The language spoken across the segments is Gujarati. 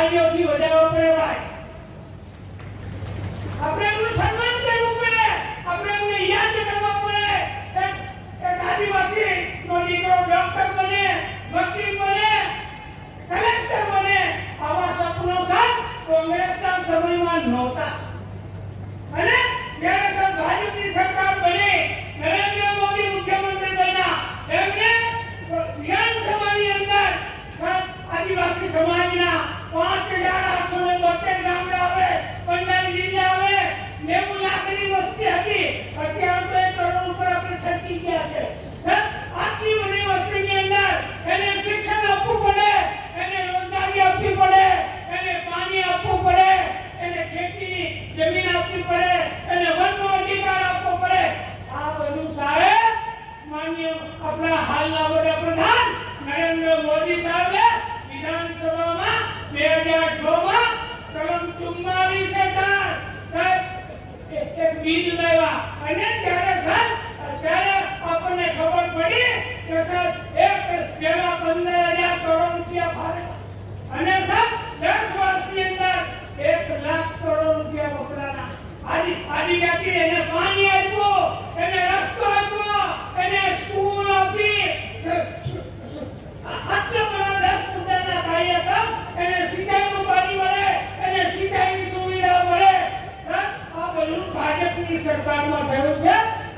તાળીઓથી વધારવો પડે ભાઈ. આપણે એમનું સન્માન કરવું પડે, આપણે એમને યાદ કરવા પડે. એક આદિવાસી નો દીકરો ડોક્ટર બને, વકીલ બને, કલેક્ટર બને, આવા સપનો સાહેબ કોંગ્રેસના સમયમાં નહોતા. અને જ્યારે ભાજપની સરકાર બની, નરેન્દ્ર મોદી મુખ્યમંત્રી બન્યા, એમને વિધાનસભાની અંદર આદિવાસી સમાજના 5,872 ગામડા આવે, 15 જિલ્લા આવે, 90 લાખની વસ્તી હતી. અત્યારે તો 1 કરોડ ઉપર આપણે છટકી ગયા છે. આટલી બધી વસ્તીની અંદર એને શિક્ષણ આપવું પડે, એને રોજગારી આપવી પડે, એને પાણી આપવું પડે, એને ખેતીની જમીન આપવી પડે, એને વનનો અધિકાર આપવો પડે. આ બધું સાહેબ માન્ય આપણા હાલના વડાપ્રધાન નરેન્દ્ર મોદી સાહેબે વિધાનસભામાં 2006માં કલમ 44 સાહેબ એક બિલ લાવ્યા. અને ત્યારે આપણને ખબર પડી કે સાહેબ પેલા 15,000 કરોડ રૂપિયા ફાળે અને સાહેબ 10 વર્ષની અંદર 1 લાખ કરોડ રૂપિયા વપરાના. આદિજાતિ એને પાણી આપ્યું, એને રસ્તો આપ્યો, એને સ્કૂલ આપી, આટલા બધા 10 ફૂટના કાર્યક્રમ, એને સિંચાઈનું પાણી મળે, એને સિંચાઈની સુવિધા મળે. આ બધું ભાજપની સરકારમાં થયું છે.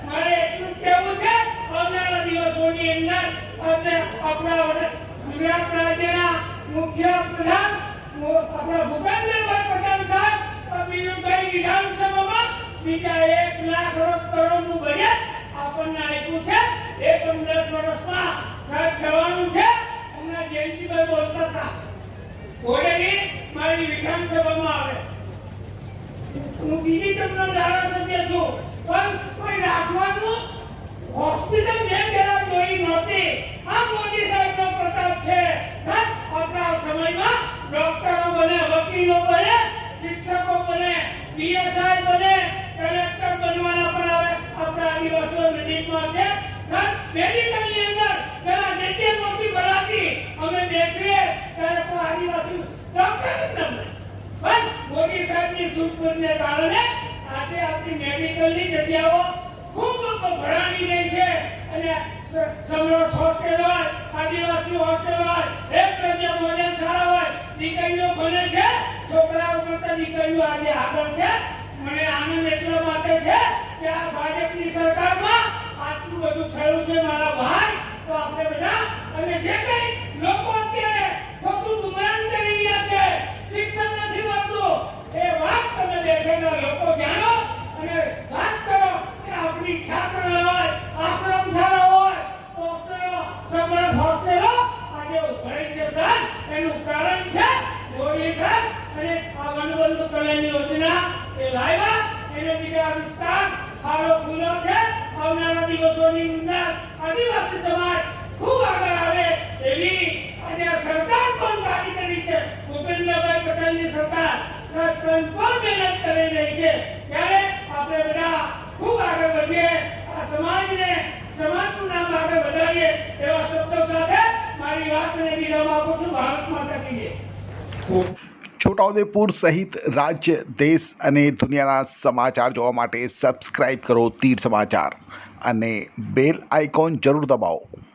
મારે એટલું કહેવું છે, આવનારા દિવસોની અંદર આપણા ગુજરાત રાજ્યના મુખ્ય પ્રધાન આપણા ભૂપેન્દ્રભાઈ પટેલ સાહેબ બીજુભાઈ વિધાનસભામાં બીજા 1 લાખ કરોડનું બજેટ આપણને આપ્યું છે. 10 વર્ષમાં સાહેબ જવાનું છે. હમણાં જયંતિભાઈ બોલતા હતા, ઘોડેની મારી વિધાનસભામાં આવે. હું બીજી ટર્મનો ધારાસભ્ય છું, પણ કોઈ રાખવાનું હોસ્પિટલ મેં પહેલા જોઈ નહોતી. આ મોદી સાહેબનો પ્રતાપ છે. આપણા સમયમાં ડોક્ટરો બને, વકીલો બને, શિક્ષકો બને, પીએસઆઈ બને, કલેક્ટર બનવાના પણ હવે આપણા આદિવાસીઓ નજીકમાં છે. મેડિકલની અંદર પેલા નીચે મોટી ભરાતી અમે બેસીએ ત્યારે કોઈ આદિવાસી ડોક્ટર જ ન બને. પણ મોદી સાહેબની સૂઝબૂછને કારણે આજે આપણી મેડિકલની જગ્યાઓ ખૂબ ભરાણી ગઈ છે. અને સમૃદ્ધ હોસ્ટેલ હોય, આદિવાસી હોસ્ટેલ હોય, એક જગ્યા મોડેલ સારા હોય, દીકરીઓ બને છે, છોકરાઓ કરતા દીકરીઓ આજે આગળ છે. મને આનંદ એટલા માટે છે કે આ ભાજપની સરકારમાં આટલું બધું થયું છે મારા ભાઈ. તો આપણે બધા અને જે કંઈ લોકો અત્યારે ખોટું ગુમાન કરી રહ્યા છે, શિક્ષણ નથી મળતું, એ વાત તમે દેશના લોકો જાણો અને વાત કરો કે આપણી છાત્રાલય હોય, આશ્રમ શાળા હોય, હોસ્ટેલો, સમૃદ્ધ હોસ્ટેલો આજે ઉભરાઈ છે. સર એનું કારણ છે મોદી સાહેબ અને આ વનબંધુ કલ્યાણ યોજના એ લાવ્યા. એને બીજા વિસ્તાર સારો ખુલ્લો છે. આવનારા દિવસોની અંદર આદિવાસી સમાજ ખૂબ આગળ આવે એવી આજે સરકાર પણ કાર્ય કરી છે. ભૂપેન્દ્રભાઈ પટેલની સરકાર પણ મહેનત કરી રહી છે. ત્યારે આપણે બધા ખૂબ આગળ વધીએ, આ સમાજનું નામ આગળ વધારીએ એવા શબ્દો સાથે મારી વાતને વિરામ આપું છું. ભારત માતા કી જય. છોટાઉદેપુર સહિત રાજ્ય, દેશ અને દુનિયાના સમાચાર જોવા માટે સબસ્ક્રાઈબ કરો તીર સમાચાર અને બેલ આઇકોન જરૂર દબાવો.